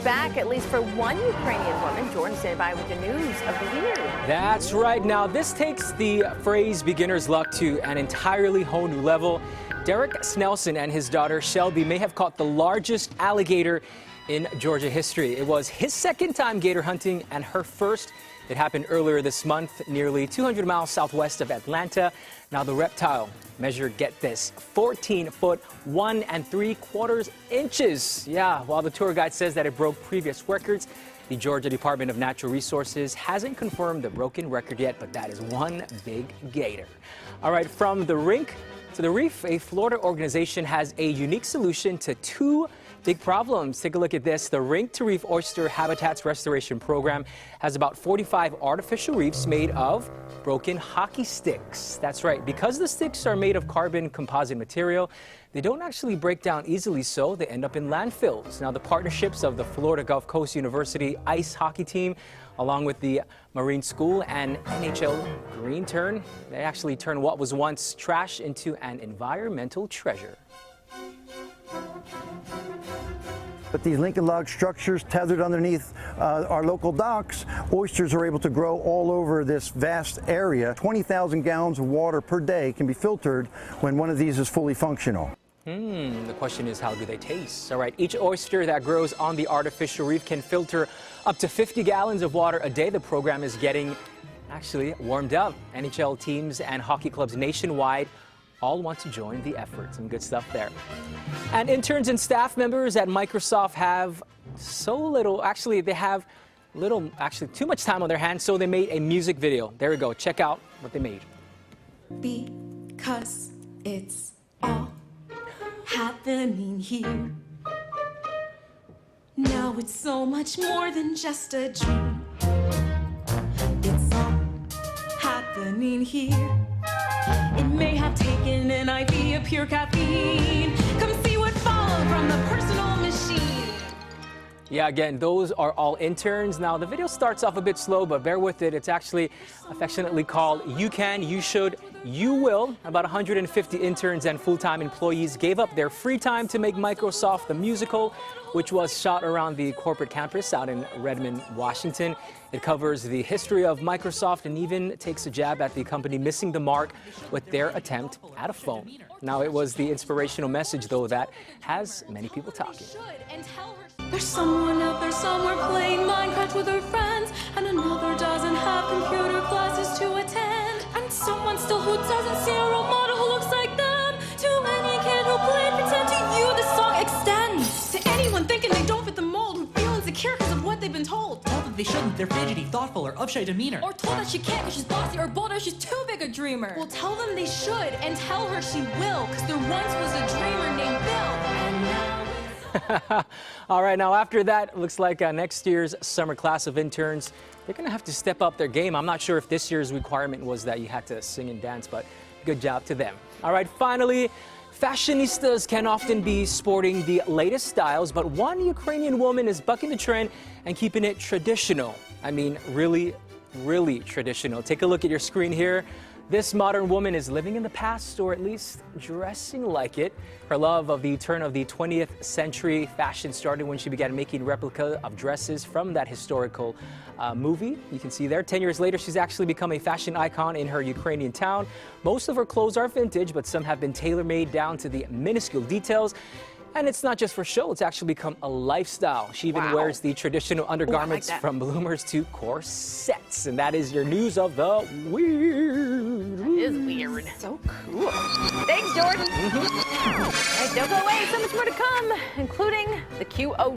back, at least for one Ukrainian woman. Jordan, stand by with the news of the year. That's right. Now, this takes the phrase beginner's luck to an entirely whole new level. Derek Snelson and his daughter Shelby may have caught the largest alligator in Georgia history. It was his second time gator hunting and her first. It happened earlier this month, nearly 200 miles southwest of Atlanta. Now, the reptile measured, get this, 14 foot 1 3/4 inches. Yeah, while the tour guide says that it broke previous records, the Georgia Department of Natural Resources hasn't confirmed the broken record yet, but that is one big gator. All right, from the rink to the reef, a Florida organization has a unique solution to two big problems. Take a look at this. The Rink to Reef Oyster Habitats Restoration Program has about 45 artificial reefs made of broken hockey sticks. That's right. Because the sticks are made of carbon composite material, they don't actually break down easily, so they end up in landfills. Now, the partnerships of the Florida Gulf Coast University ice hockey team, along with the Marine School and NHL Green Turn, they actually turn what was once trash into an environmental treasure. But these Lincoln log structures tethered underneath our local docks, oysters are able to grow all over this vast area. 20,000 gallons of water per day can be filtered when one of these is fully functional. The question is, how do they taste? All right, each oyster that grows on the artificial reef can filter up to 50 gallons of water a day. The program is getting actually warmed up. NHL teams and hockey clubs nationwide all want to join the effort. Some good stuff there. And interns and staff members at Microsoft have too much time on their hands, so they made a music video. There we go. Check out what they made. Because it's all happening here. Now it's so much more than just a dream. It's all happening here. It may have taken an IV of pure caffeine. Come see what followed from the personal machine. Yeah, again, those are all interns. Now, the video starts off a bit slow, but bear with it. It's actually affectionately called You Can, You Should, You Will. About 150 interns and full-time employees gave up their free time to make Microsoft the musical, which was shot around the corporate campus out in Redmond, Washington. It covers the history of Microsoft and even takes a jab at the company missing the mark with their attempt at a phone. Now, it was the inspirational message, though, that has many people talking. There's someone out there somewhere playing Minecraft with her friends, and another doesn't have computer classes to attend, and someone still who doesn't see a role model who looks like them. Too many kids who play pretend to you the song extends. To anyone thinking they don't fit the mold, who feel insecure because of what they've been told. Told that they shouldn't, they're fidgety, thoughtful, or of shy demeanor. Or told that she can't because she's bossy or bold or she's too big a dreamer. Well, tell them they should, and tell her she will, because there once was a dreamer named Bill, and now... All right, now after that, it looks like next year's summer class of interns, they're going to have to step up their game. I'm not sure if this year's requirement was that you had to sing and dance, but good job to them. All right, finally, fashionistas can often be sporting the latest styles, but one Ukrainian woman is bucking the trend and keeping it traditional. I mean, really, really traditional. Take a look at your screen here. This modern woman is living in the past, or at least dressing like it. Her love of the turn of the 20th century fashion started when she began making replica of dresses from that historical movie. You can see there, 10 years later, she's actually become a fashion icon in her Ukrainian town. Most of her clothes are vintage, but some have been tailor-made down to the minuscule details. And it's not just for show, it's actually become a lifestyle. She even wears the traditional undergarments from bloomers to corsets. And that is your news of the weird. That is weird. So cool. Thanks, Jordan. Hey, don't go away. So much more to come, including the QO.